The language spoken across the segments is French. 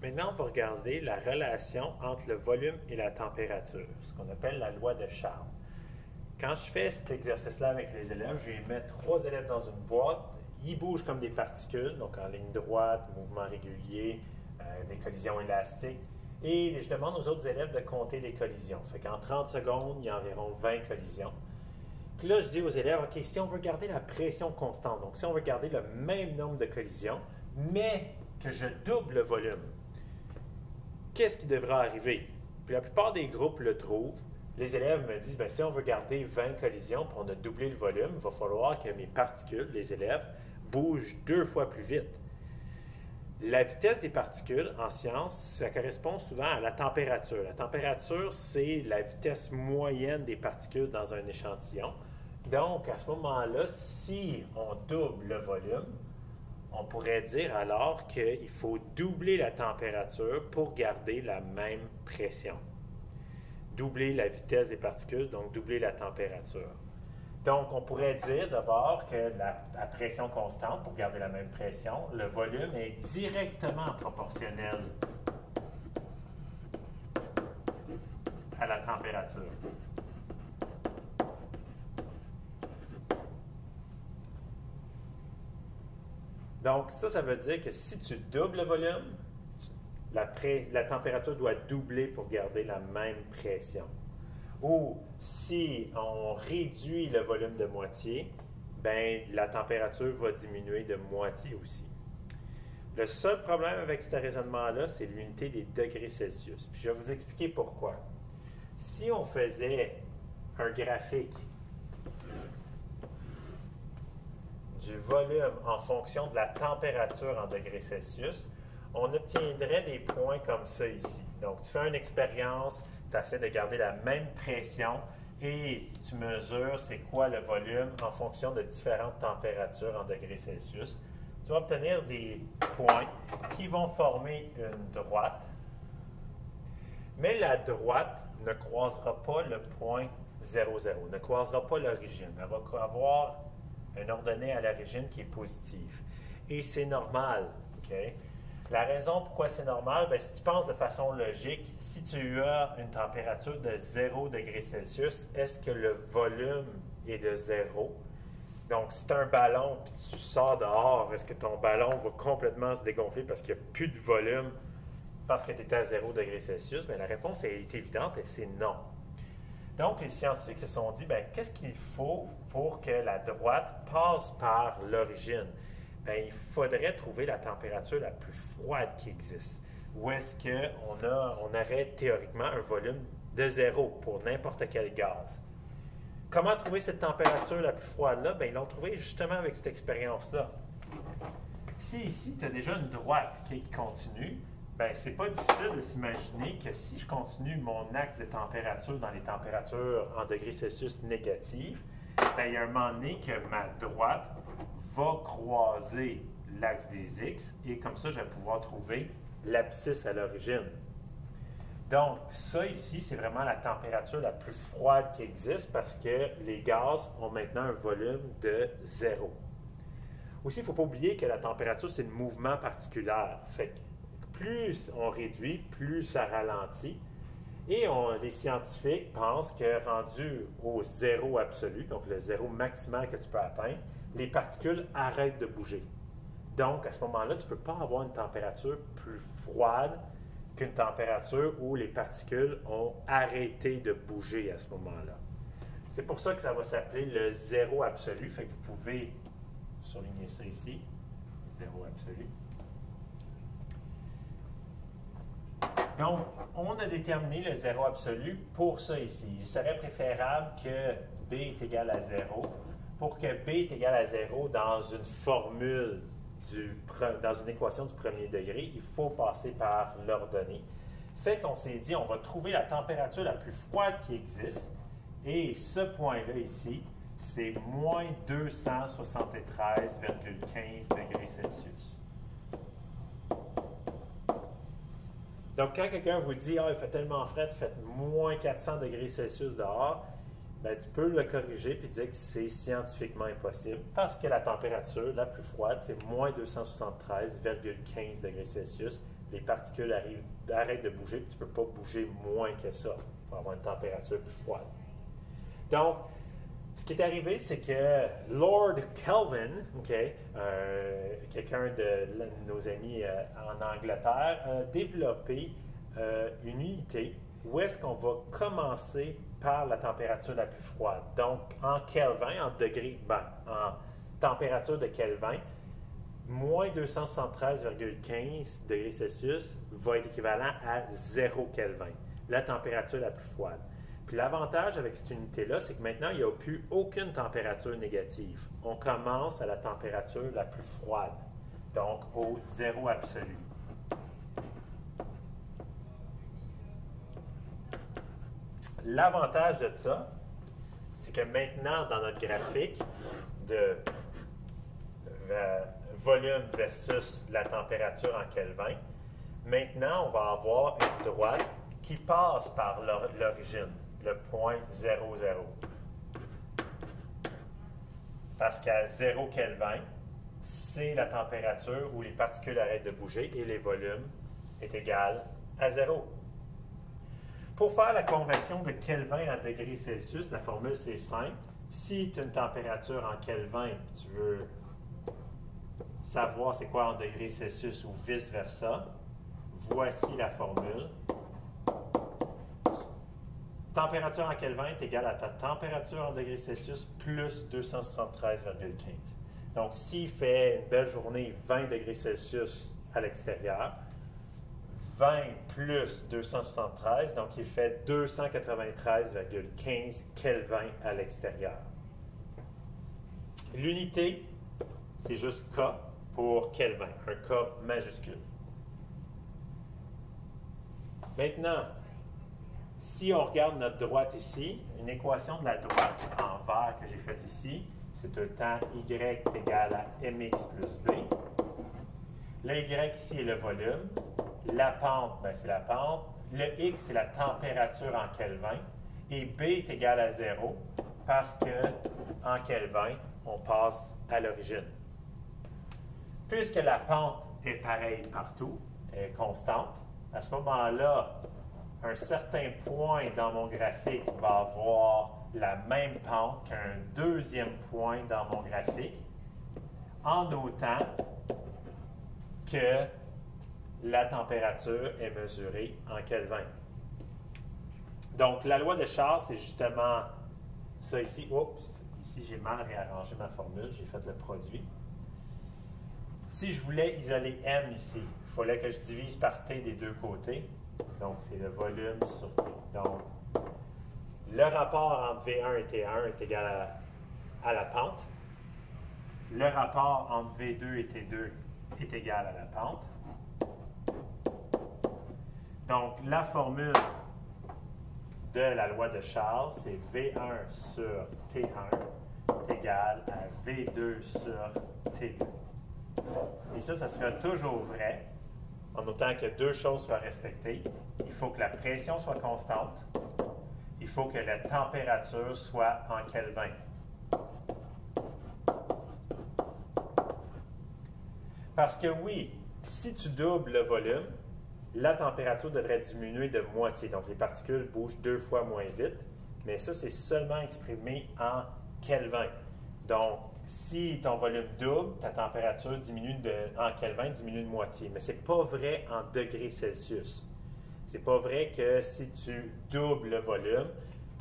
Maintenant, on va regarder la relation entre le volume et la température, ce qu'on appelle la loi de Charles. Quand je fais cet exercice-là avec les élèves, je vais mettre 3 élèves dans une boîte. Ils bougent comme des particules, donc en ligne droite, mouvement régulier, des collisions élastiques. Et je demande aux autres élèves de compter les collisions. Ça fait qu'en 30 secondes, il y a environ 20 collisions. Puis là, je dis aux élèves, OK, si on veut garder la pression constante, donc si on veut garder le même nombre de collisions, mais que je double le volume, qu'est-ce qui devra arriver? Puis la plupart des groupes le trouvent. Les élèves me disent, bien, si on veut garder 20 collisions et on a doublé le volume, il va falloir que mes particules, les élèves, bougent 2 fois plus vite. La vitesse des particules, en science, ça correspond souvent à la température. La température, c'est la vitesse moyenne des particules dans un échantillon. Donc, à ce moment-là, si on double le volume, on pourrait dire alors qu'il faut doubler la température pour garder la même pression. Doubler la vitesse des particules, donc doubler la température. Donc, on pourrait dire d'abord que la pression constante, pour garder la même pression, le volume est directement proportionnel à la température. Donc, ça veut dire que si tu doubles le volume, la température doit doubler pour garder la même pression. Ou si on réduit le volume de moitié, bien, la température va diminuer de moitié aussi. Le seul problème avec ce raisonnement-là, c'est l'unité des degrés Celsius. Puis je vais vous expliquer pourquoi. Si on faisait un graphique du volume en fonction de la température en degrés Celsius, on obtiendrait des points comme ça ici. Donc, tu fais une expérience, tu essaies de garder la même pression et tu mesures c'est quoi le volume en fonction de différentes températures en degrés Celsius. Tu vas obtenir des points qui vont former une droite, mais la droite ne croisera pas le point 0, 0, ne croisera pas l'origine. Elle va avoir une ordonnée à l'origine qui est positive. Et c'est normal, OK? La raison pourquoi c'est normal, bien, si tu penses de façon logique, si tu as une température de 0 degré Celsius, est-ce que le volume est de 0? Donc, si tu as un ballon et tu sors dehors, est-ce que ton ballon va complètement se dégonfler parce qu'il n'y a plus de volume parce que tu es à 0 degré Celsius? Bien, la réponse est évidente et c'est non. Donc, les scientifiques se sont dit, bien, qu'est-ce qu'il faut pour que la droite passe par l'origine? Bien, il faudrait trouver la température la plus froide qui existe. Où est-ce qu'on aurait théoriquement un volume de 0 pour n'importe quel gaz? Comment trouver cette température la plus froide-là? Bien, ils l'ont trouvé justement avec cette expérience-là. Si ici, tu as déjà une droite qui continue, bien, c'est pas difficile de s'imaginer que si je continue mon axe de température dans les températures en degrés Celsius négatives, bien, il y a un moment donné que ma droite va croiser l'axe des X et comme ça, je vais pouvoir trouver l'abscisse à l'origine. Donc, ça ici, c'est vraiment la température la plus froide qui existe parce que les gaz ont maintenant un volume de 0. Aussi, il ne faut pas oublier que la température, c'est le mouvement particulaire. Fait que plus on réduit, plus ça ralentit. Et les scientifiques pensent que rendu au zéro absolu, donc le zéro maximal que tu peux atteindre, les particules arrêtent de bouger. Donc, à ce moment-là, tu ne peux pas avoir une température plus froide qu'une température où les particules ont arrêté de bouger à ce moment-là. C'est pour ça que ça va s'appeler le zéro absolu. Fait que vous pouvez surligner ça ici, zéro absolu. Donc, on a déterminé le zéro absolu pour ça ici. Il serait préférable que B est égal à 0. Pour que B est égal à 0 dans une formule, dans une équation du premier degré, il faut passer par l'ordonnée. Fait qu'on s'est dit, on va trouver la température la plus froide qui existe. Et ce point-là ici, c'est moins 273,15 degrés Celsius. Donc, quand quelqu'un vous dit « Ah, il fait tellement frais, il fait moins 400 degrés Celsius dehors », ben, tu peux le corriger et dire que c'est scientifiquement impossible parce que la température la plus froide, c'est moins 273,15 degrés Celsius. Les particules arrêtent de bouger, puis tu ne peux pas bouger moins que ça pour avoir une température plus froide. Donc, ce qui est arrivé, c'est que Lord Kelvin, quelqu'un de nos amis en Angleterre, a développé une unité où est-ce qu'on va commencer par la température la plus froide. Donc, en Kelvin, en degrés, en température de Kelvin, moins 273,15 degrés Celsius va être équivalent à 0 Kelvin, la température la plus froide. Puis l'avantage avec cette unité-là, c'est que maintenant, il n'y a plus aucune température négative. On commence à la température la plus froide, donc au zéro absolu. L'avantage de ça, c'est que maintenant, dans notre graphique de volume versus la température en Kelvin, maintenant, on va avoir une droite qui passe par l'origine, le point 0, 0. Parce qu'à 0 Kelvin, c'est la température où les particules arrêtent de bouger et les volumes est égal à 0. Pour faire la conversion de Kelvin en degrés Celsius, la formule c'est simple. Si tu as une température en Kelvin et tu veux savoir c'est quoi en degrés Celsius ou vice-versa, voici la formule. Température en Kelvin est égale à ta température en degrés Celsius plus 273,15. Donc, s'il fait une belle journée, 20 degrés Celsius à l'extérieur, 20 plus 273, donc il fait 293,15 Kelvin à l'extérieur. L'unité, c'est juste K pour Kelvin, un K majuscule. Maintenant, si on regarde notre droite ici, une équation de la droite en vert que j'ai faite ici, c'est tout le temps y est égal à mx plus b. Le y ici est le volume. La pente, c'est la pente. Le x, c'est la température en Kelvin. Et b est égal à 0 parce que en Kelvin, on passe à l'origine. Puisque la pente est pareille partout, est constante, à ce moment-là, un certain point dans mon graphique va avoir la même pente qu'un deuxième point dans mon graphique, en autant que la température est mesurée en Kelvin. Donc, la loi de Charles, c'est justement ça ici. Oups, ici j'ai mal réarrangé ma formule, j'ai fait le produit. Si je voulais isoler M ici, il fallait que je divise par T des deux côtés. Donc, c'est le volume sur T. Donc, le rapport entre V1 et T1 est égal à la pente. Le rapport entre V2 et T2 est égal à la pente. Donc, la formule de la loi de Charles, c'est V1 sur T1 est égal à V2 sur T2. Et ça sera toujours vrai, en autant que deux choses soient respectées. Il faut que la pression soit constante. Il faut que la température soit en Kelvin. Parce que oui, si tu doubles le volume, la température devrait diminuer de moitié. Donc, les particules bougent 2 fois moins vite. Mais ça, c'est seulement exprimé en Kelvin. Donc, si ton volume double, ta température diminue en Kelvin diminue de moitié. Mais ce n'est pas vrai en degrés Celsius. Ce n'est pas vrai que si tu doubles le volume,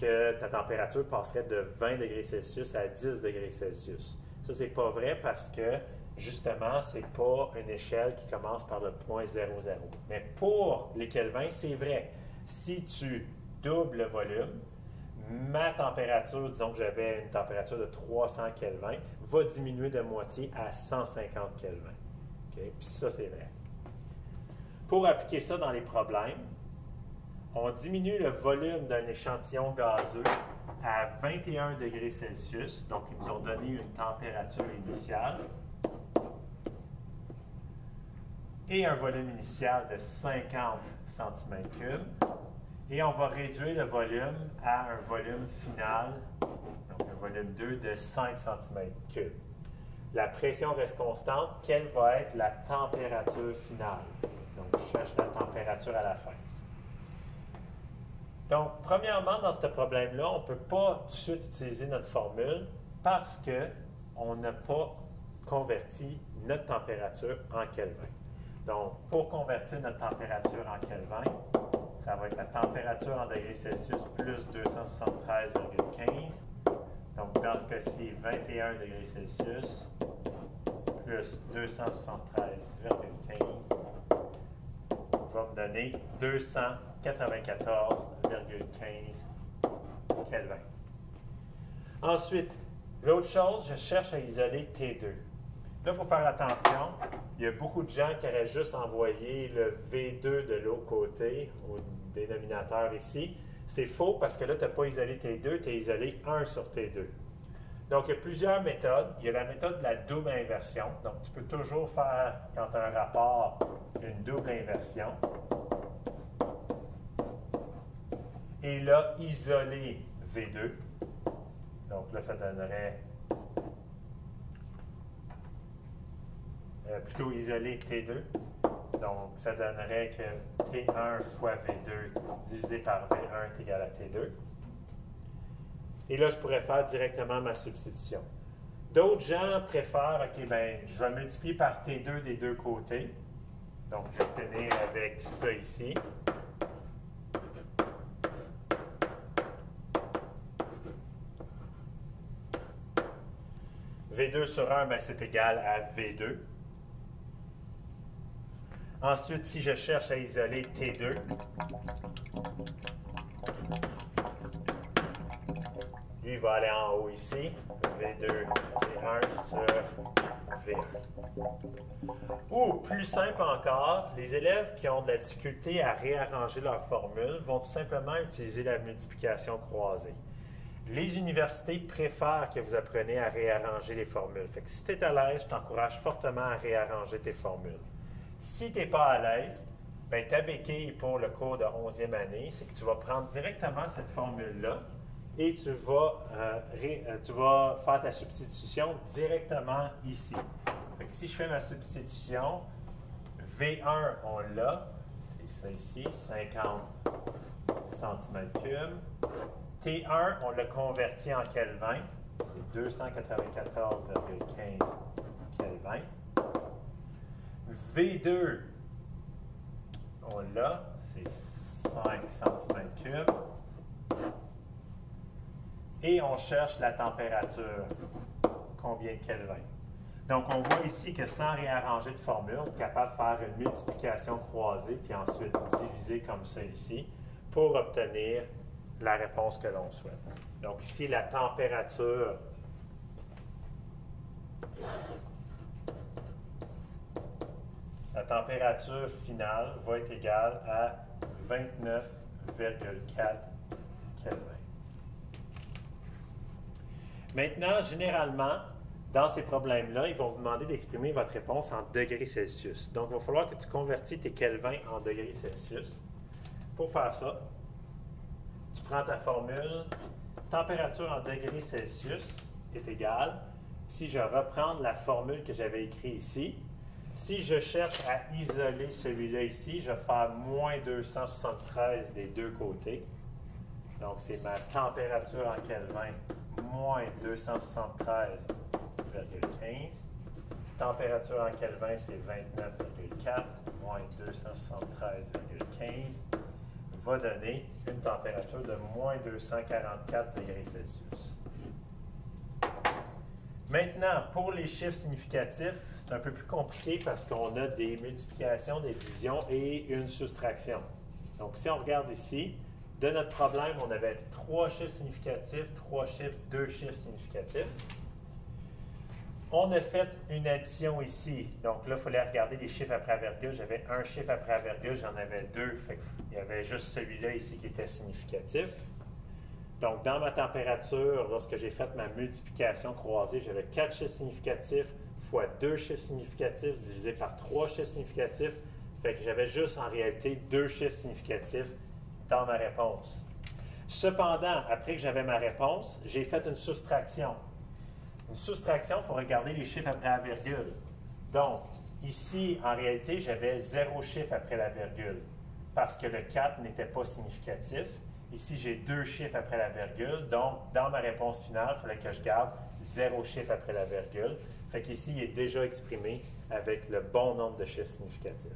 que ta température passerait de 20 degrés Celsius à 10 degrés Celsius. Ça, c'est pas vrai parce que, justement, ce n'est pas une échelle qui commence par le point 0, 0. Mais pour les Kelvins, c'est vrai. Si tu doubles le volume, ma température, disons que j'avais une température de 300 Kelvin, va diminuer de moitié à 150 Kelvin. Okay? Puis ça, c'est vrai. Pour appliquer ça dans les problèmes, on diminue le volume d'un échantillon gazeux à 21 degrés Celsius. Donc, ils nous ont donné une température initiale et un volume initial de 50 cm3. Et on va réduire le volume à un volume final, donc un volume 2 de 5 cm3. La pression reste constante. Quelle va être la température finale? Donc, je cherche la température à la fin. Donc, premièrement, dans ce problème-là, on ne peut pas tout de suite utiliser notre formule parce qu'on n'a pas converti notre température en Kelvin. Donc, pour convertir notre température en Kelvin, ça va être la température en degrés Celsius plus 273,15. Donc, dans ce cas-ci, 21 degrés Celsius plus 273,15 va me donner 294,15 Kelvin. Ensuite, l'autre chose, je cherche à isoler T2. Là, il faut faire attention. Il y a beaucoup de gens qui auraient juste envoyé le V2 de l'autre côté au dénominateur ici. C'est faux parce que là, tu n'as pas isolé T2, tu as isolé 1 sur T2. Donc, il y a plusieurs méthodes. Il y a la méthode de la double inversion. Donc, tu peux toujours faire, quand tu as un rapport, une double inversion. Et là, isoler V2. Donc là, ça donnerait plutôt isoler T2. Donc, ça donnerait que T1 fois V2 divisé par V1 est égal à T2. Et là, je pourrais faire directement ma substitution. D'autres gens préfèrent, OK, bien, je vais multiplier par T2 des deux côtés. Donc, je vais finir avec ça ici. V2 sur 1, ben, c'est égal à V2. Ensuite, si je cherche à isoler T2, lui, il va aller en haut ici. V2, T1 sur V1. Ou, plus simple encore, les élèves qui ont de la difficulté à réarranger leur formule vont tout simplement utiliser la multiplication croisée. Les universités préfèrent que vous appreniez à réarranger les formules. Fait que si tu es à l'aise, je t'encourage fortement à réarranger tes formules. Si tu n'es pas à l'aise, bien, ta béquille pour le cours de 11e année, c'est que tu vas prendre directement cette formule-là et tu vas faire ta substitution directement ici. Fait que si je fais ma substitution, V1, on l'a, c'est ça ici, 50 cm3. T1, on l'a converti en Kelvin, c'est 294,15 Kelvin. V2, on l'a, c'est 5 cm3. Et on cherche la température, combien de Kelvin. Donc, on voit ici que sans réarranger de formule, on est capable de faire une multiplication croisée, puis ensuite diviser comme ça ici, pour obtenir la réponse que l'on souhaite. Donc ici, la température finale va être égale à 29,4 Kelvin. Maintenant, généralement, dans ces problèmes-là, ils vont vous demander d'exprimer votre réponse en degrés Celsius. Donc, il va falloir que tu convertis tes Kelvin en degrés Celsius. Pour faire ça, tu prends ta formule, température en degrés Celsius est égale, si je reprends la formule que j'avais écrite ici, si je cherche à isoler celui-là ici, je vais faire moins 273 des deux côtés. Donc, c'est ma température en Kelvin, moins 273,15. Température en Kelvin, c'est 29,4, moins 273,15. Va donner une température de moins 244 degrés Celsius. Maintenant, pour les chiffres significatifs, c'est un peu plus compliqué parce qu'on a des multiplications, des divisions et une soustraction. Donc, si on regarde ici, de notre problème, on avait 3 chiffres significatifs, 3 chiffres, 2 chiffres significatifs. On a fait une addition ici. Donc là, il fallait regarder les chiffres après la virgule. J'avais un chiffre après la virgule, j'en avais 2. Fait qu'il y avait juste celui-là ici qui était significatif. Donc, dans ma température, lorsque j'ai fait ma multiplication croisée, j'avais 4 chiffres significatifs fois 2 chiffres significatifs divisé par 3 chiffres significatifs. Fait que j'avais juste en réalité 2 chiffres significatifs dans ma réponse. Cependant, après que j'avais ma réponse, j'ai fait une soustraction. Une soustraction, il faut regarder les chiffres après la virgule. Donc, ici, en réalité, j'avais 0 chiffre après la virgule parce que le 4 n'était pas significatif. Ici, j'ai 2 chiffres après la virgule. Donc, dans ma réponse finale, il fallait que je garde 0 chiffre après la virgule. Fait qu'ici, il est déjà exprimé avec le bon nombre de chiffres significatifs.